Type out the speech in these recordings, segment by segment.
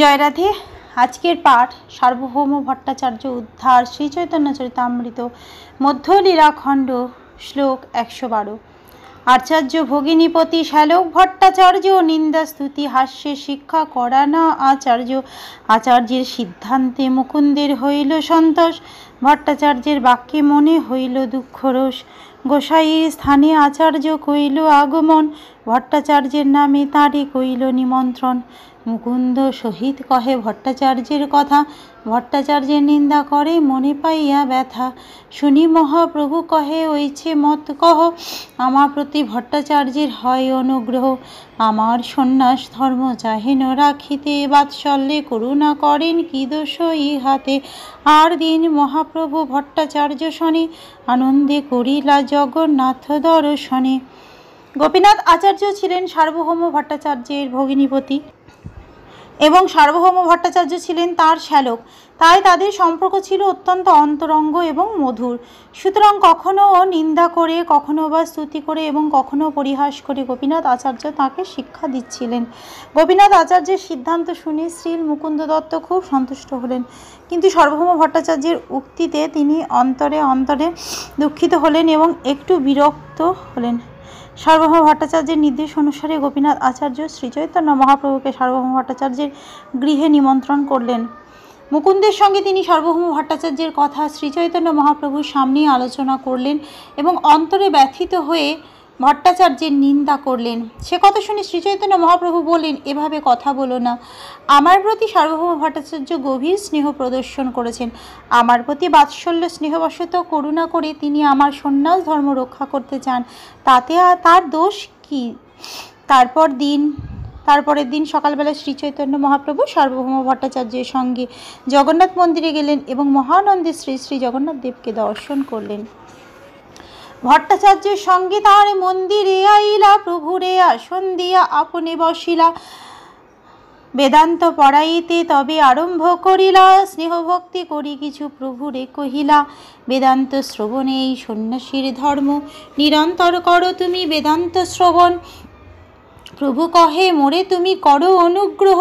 জয় রাধে। আজকের পাঠ সার্বভৌম ভট্টাচার্য উদ্ধার শ্রী চৈতন্য চরিতামৃত মধ্যলীলাখণ্ড শ্লোক 112। আচার্য ভগিনীপতি শ্যালক ভট্টাচার্য নিন্দা স্তুতি হাস্যে শিক্ষা করা না আচার্য। আচার্যের সিদ্ধান্তে মুকুন্দের হইল সন্তোষ, ভট্টাচার্যের বাক্যে মনে হইল দুঃখরোষ। গোসাইয়ের স্থানে আচার্য কইল আগমন, ভট্টাচার্যের নামে তাঁরে কইল নিমন্ত্রণ। মুকুন্দ সহিত কহে ভট্টাচার্যের কথা, ভট্টাচার্যের নিন্দা করে মনে পাইয়া ব্যথা। শুনি মহাপ্রভু কহে ওইছে মত কহ, আমার প্রতি ভট্টাচার্যের হয় অনুগ্রহ। আমার সন্ন্যাস ধর্ম চাহেন রাখিতে, বাৎসল্যে করুণা করেন কি দোষ ইহাতে। আর দিন মহাপ্রভু ভট্টাচার্য শনি, আনন্দে করিলা জগন্নাথ দর্শনে। গোপীনাথ আচার্য ছিলেন সার্বভৌম ভট্টাচার্যের ভগিনীপতি এবং সার্বভৌম ভট্টাচার্য ছিলেন তার শ্যালক, তাই তাদের সম্পর্ক ছিল অত্যন্ত অন্তরঙ্গ এবং মধুর। সুতরাং কখনো নিন্দা করে, কখনো বা স্তুতি করে এবং কখনো পরিহাস করে গোপীনাথ আচার্য তাকে শিক্ষা দিচ্ছিলেন। গোপীনাথ আচার্যের সিদ্ধান্ত শুনে শ্রীল মুকুন্দ দত্ত খুব সন্তুষ্ট হলেন, কিন্তু সার্বভৌম ভট্টাচার্যের উক্তিতে তিনি অন্তরে অন্তরে দুঃখিত হলেন এবং একটু বিরক্ত হলেন। সার্বভৌম ভট্টাচার্যের নির্দেশ অনুসারে গোপীনাথ আচার্য শ্রীচৈতন্য মহাপ্রভুকে সার্বভৌম ভট্টাচার্যের গৃহে নিমন্ত্রণ করলেন। মুকুন্দের সঙ্গে তিনি সার্বভৌম ভট্টাচার্যের কথা শ্রীচৈতন্য মহাপ্রভুর সামনে আলোচনা করলেন এবং অন্তরে ব্যথিত হয়ে ভট্টাচার্যের নিন্দা করলেন। সে কথা শুনে শ্রীচৈতন্য মহাপ্রভু বললেন, এভাবে কথা বলো না। আমার প্রতি সার্বভৌম ভট্টাচার্য গভীর স্নেহ প্রদর্শন করেছেন। আমার প্রতি বাৎসল্য স্নেহবশত করুণা করে তিনি আমার সন্ন্যাস ধর্ম রক্ষা করতে চান, তাতে তার দোষ কি? তারপরের দিন সকালবেলা শ্রীচৈতন্য মহাপ্রভু সার্বভৌম ভট্টাচার্যের সঙ্গে জগন্নাথ মন্দিরে গেলেন এবং মহানন্দে শ্রী শ্রী জগন্নাথ দেবকে দর্শন করলেন। ভট্টাচার্যের সঙ্গে তার মন্দিরে আইলা, প্রভুরে আসন দিয়া আপনে বসিলা। বেদান্ত পড়াইতে তবে আরম্ভ করিলা, স্নেহভক্তি করি কিছু প্রভুরে কহিলা। বেদান্ত শ্রবণে এই সন্ন্যাসীর ধর্ম, নিরন্তর করো তুমি বেদান্ত শ্রবণ। প্রভু কহে মোরে তুমি করো অনুগ্রহ,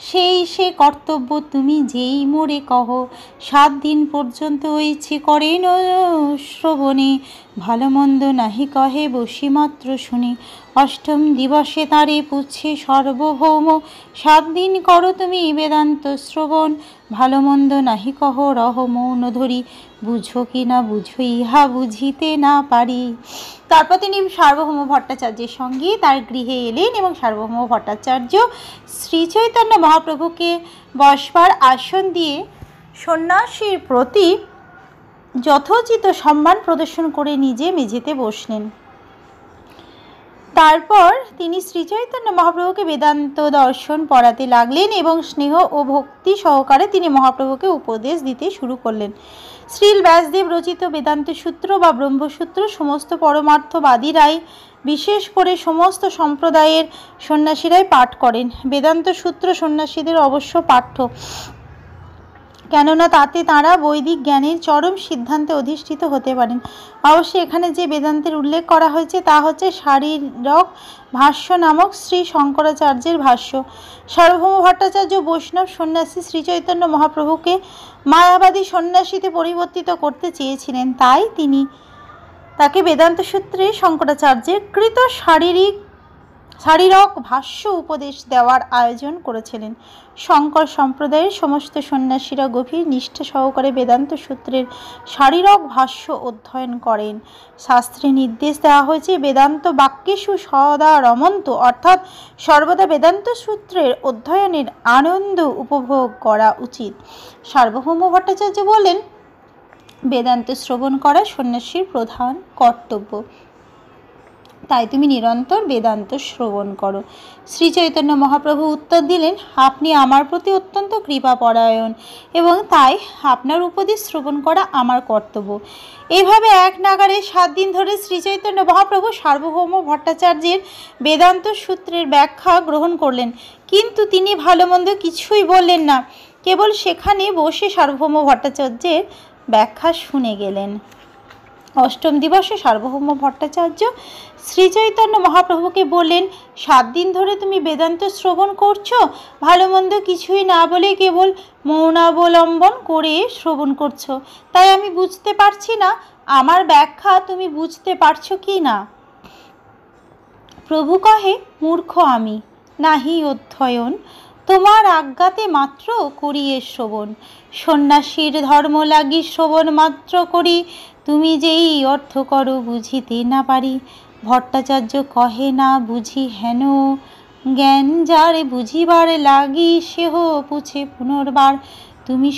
সেই সে কর্তব্য তুমি যেই মোরে কহ। 7 দিন পর্যন্ত হয়েছে করেন শ্রবণে, ভালো মন্দ নাহি কহে বসি মাত্র শুনে। 8ম দিবসে তারে পুচ্ছে সার্বভৌম, 7 দিন করো তুমি বেদান্ত শ্রবণ। ভালো মন্দ নাহি কহ রহ মৌন ধরি, বুঝো কি না বুঝো ইহা বুঝিতে না পারি। তারপর তিনি সার্বভৌম ভট্টাচার্যের সঙ্গে তার গৃহে এলেন এবং সার্বভৌম ভট্টাচার্য শ্রীচৈতন্য মহাপ্রভুকে বসবার আসন দিয়ে সন্ন্যাসীর প্রতি যথোচিত সম্মান প্রদর্শন করে নিজে মেঝেতে বসলেন। তারপর তিনি শ্রীচৈতন্য মহাপ্রভুকে বেদান্ত দর্শন পড়াতে লাগলেন এবং স্নেহ ও ভক্তি সহকারে তিনি মহাপ্রভুকে উপদেশ দিতে শুরু করলেন। শ্রীল ব্যাসদেব রচিত বেদান্ত সূত্র বা ব্রহ্মসূত্র সমস্ত পরমার্থবাদীরাই, বিশেষ করে সমস্ত সম্প্রদায়ের সন্ন্যাসীরাই পাঠ করেন। বেদান্ত সূত্র সন্ন্যাসীদের অবশ্য পাঠ্য, কেননা তাতে তাঁরা বৈদিক জ্ঞানের চরম সিদ্ধান্তে অধিষ্ঠিত হতে পারেন। অবশ্যই এখানে যে বেদান্তের উল্লেখ করা হয়েছে তা হচ্ছে শারীরক ভাষ্য নামক শ্রী শঙ্করাচার্যের ভাষ্য। সার্বভৌম ভট্টাচার্য বৈষ্ণব সন্ন্যাসী শ্রীচৈতন্য মহাপ্রভুকে মায়াবাদী সন্ন্যাসীতে পরিবর্তিত করতে চেয়েছিলেন, তাই তিনি তাকে বেদান্ত সূত্রে শঙ্করাচার্যের কৃত শারীরক ভাষ্য উপদেশ দেওয়ার আয়োজন করেছিলেন। শঙ্কর সম্প্রদায়ের সমস্ত সন্ন্যাসীরা গভীর নিষ্ঠা সহকারে বেদান্ত সূত্রের শারীরক ভাষ্য অধ্যয়ন করেন। শাস্ত্রে নির্দেশ দেওয়া হয়েছে বেদান্ত বাক্যেষু সদা রমন্ত, অর্থাৎ সর্বদা বেদান্ত সূত্রের অধ্যয়নের আনন্দ উপভোগ করা উচিত। সার্বভৌম ভট্টাচার্য বলেন, বেদান্ত শ্রবণ করা সন্ন্যাসীর প্রধান কর্তব্য, তাই তুমি নিরন্তর বেদান্ত শ্রবণ করো। শ্রী চৈতন্য মহাপ্রভু উত্তর দিলেন, আপনি আমার প্রতি অত্যন্ত কৃপাপরায়ণ এবং তাই আপনার উপদেশ শ্রবণ করা আমার কর্তব্য। এইভাবে এক নাগারে 7 দিন ধরে শ্রী চৈতন্য মহাপ্রভু সার্বভৌম ভট্টাচার্যের বেদান্ত সূত্রের ব্যাখ্যা গ্রহণ করলেন, কিন্তু তিনি ভালো মন্দ কিছুই বললেন না, কেবল সেখানে বসে সার্বভৌম ভট্টাচার্যের ব্যাখ্যা শুনে গেলেন। অষ্টম দিবসে সার্বভৌম ভট্টাচার্য শ্রীচৈতন্য মহাপ্রভুকে বললেন, 7 দিন ধরে তুমি বেদান্ত শ্রবণ করছো, ভালো মন্দ কিছুই না বলে কেবল মৌনাবলম্বন করে শ্রবণ করছো, তাই আমি বুঝতে পারছি না আমার ব্যাখ্যা তুমি বুঝতে পারছো কি না। প্রভু কহে, মূর্খ আমি, নাহি অধ্যয়ন, তোমার আজ্ঞাতে মাত্র করি এ শ্রবণ। সন্ন্যাসীর ধর্ম লাগি শ্রবণ মাত্র করি, তুমি যেই অর্থ করো বুঝিতে না পারি। ভট্টাচার্য কহে, না বুঝি হেন জ্ঞান যারে বুঝিবার লাগি, সেহ পুছে পুনর্বার। তুমি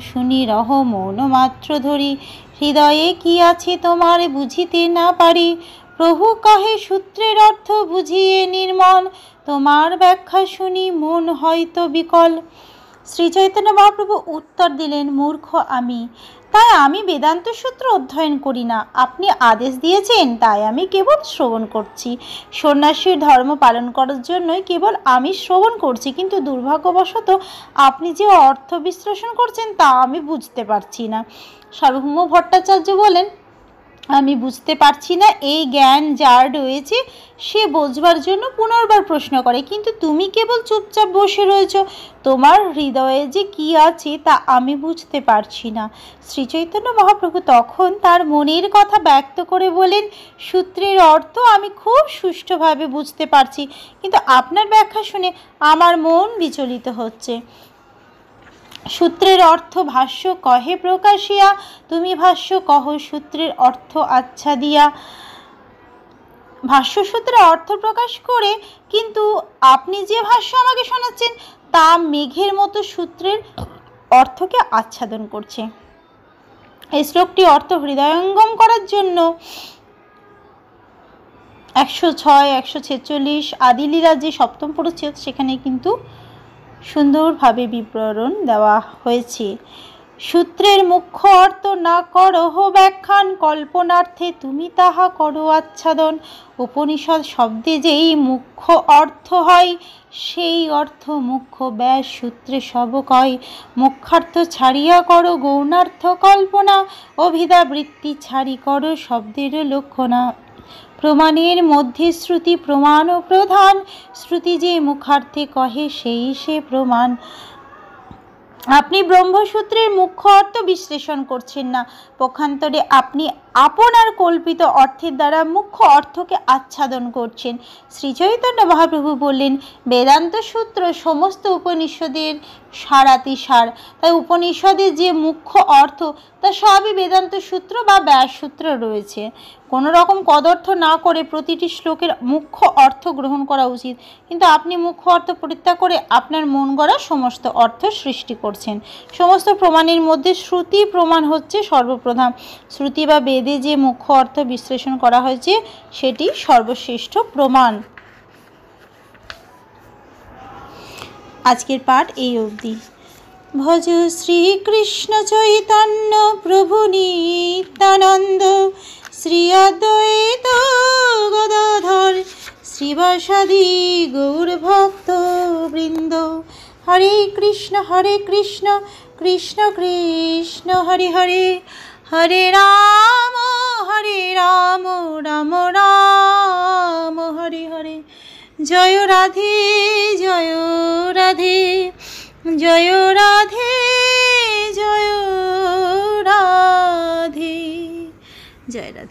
শুনি রহ মৌন মাত্র ধরি, হৃদয়ে কি আছে তোমার বুঝিতে না পারি। প্রভু কহে, সূত্রের অর্থ বুঝিয়ে নির্মল, তোমার ব্যাখ্যা শুনি মন হয়তো বিকল। শ্রীচৈতন্য মহাপ্রভু উত্তর দিলেন, মূর্খ আমি, তাই আমি বেদান্ত সূত্র অধ্যয়ন করি না। আপনি আদেশ দিয়েছেন তাই আমি কেবল শ্রবণ করছি। সন্ন্যাসীর ধর্ম পালন করার জন্যই কেবল আমি শ্রবণ করছি, কিন্তু দুর্ভাগ্যবশত আপনি যে অর্থ বিশ্লেষণ করছেন তা আমি বুঝতে পারছি না। সার্বভৌম ভট্টাচার্য বলেন, আমি বুঝতে পারছি না এই জ্ঞান যার রয়েছে সে বোঝবার জন্য পুনর্বার প্রশ্ন করে, কিন্তু তুমি কেবল চুপচাপ বসে রয়েছ, তোমার হৃদয়ে যে কি আছে তা আমি বুঝতে পারছি না। শ্রীচৈতন্য মহাপ্রভু তখন তার মনের কথা ব্যক্ত করে বলেন, সূত্রের অর্থ আমি খুব সুষ্ঠুভাবে বুঝতে পারছি, কিন্তু আপনার ব্যাখ্যা শুনে আমার মন বিচলিত হচ্ছে। সূত্রের অর্থ ভাষ্য কহে প্রকাশিয়া, তুমি ভাষ্য কহ সূত্রের অর্থ আচ্ছা দিয়া। ভাষ্য সূত্রের অর্থ প্রকাশ করে, কিন্তু আপনি যে ভাষ্য আমাকে শোনাচ্ছেন তা মেঘের মতো সূত্রের অর্থকে আচ্ছাদন করছে। এই শ্লোকটি অর্থ হৃদয়ঙ্গম করার জন্য 106, 146 আদিলীলা যে সপ্তম পরিচ্ছেদ সেখানে কিন্তু সুন্দরভাবে বিবরণ দেওয়া হয়েছে। সূত্রের মুখ্য অর্থ না করহ ব্যাখ্যান, কল্পনার্থে তুমি তাহা করো আচ্ছাদন। উপনিষদ শব্দে যেই মুখ্য অর্থ হয় সেই অর্থ মুখ্য ব্যাস সূত্রে সব কয়। মুখ্যার্থ ছাড়িয়া করো গৌণার্থ কল্পনা, অভিধা বৃত্তি ছাড়ি করো শব্দের লক্ষণা। প্রমাণের মধ্যে শ্রুতি প্রমাণ ও প্রধান, শ্রুতি যে মুখার্থে কহে সেই সে প্রমাণ। আপনি ব্রহ্মসূত্রের মুখ্য অর্থ বিশ্লেষণ করছেন না, পক্ষান্তরে আপনি আপনার কল্পিত অর্থের দ্বারা মুখ্য অর্থকে আচ্ছাদন করছেন। শ্রীচৈতন্য মহাপ্রভু বললেন, বেদান্ত সূত্র সমস্ত উপনিষদের সারাতিসার, তাই উপনিষদের যে মুখ্য অর্থ তা সবই বেদান্ত সূত্র বা ব্যাস সূত্র রয়েছে। কোনো রকম কদর্থ না করে প্রতিটি শ্লোকের মুখ্য অর্থ গ্রহণ করা উচিত, কিন্তু আপনি মুখ্য অর্থ পরিত্যাগ করে আপনার মন গড়া সমস্ত অর্থ সৃষ্টি করছেন। সমস্ত প্রমাণের মধ্যে শ্রুতি প্রমাণ হচ্ছে সর্বপ্রধান। শ্রুতি বা বেদে যে মুখ্য অর্থ বিশ্লেষণ করা হয়েছে সেটি সর্বশ্রেষ্ঠ প্রমাণ। আজকের পাঠ এই অবধি। ভজ শ্রীকৃষ্ণ চৈতন্য প্রভু নিত্যানন্দ, শ্রী অদ্বৈত গদাধর শ্রীবাসাদি গৌর ভক্ত বৃন্দ। হরে কৃষ্ণ কৃষ্ণ কৃষ্ণ হরে হরে, হরে রাম রাম রাম হরে হরে। জয় রাধে জয় রাধে জয় রাধে।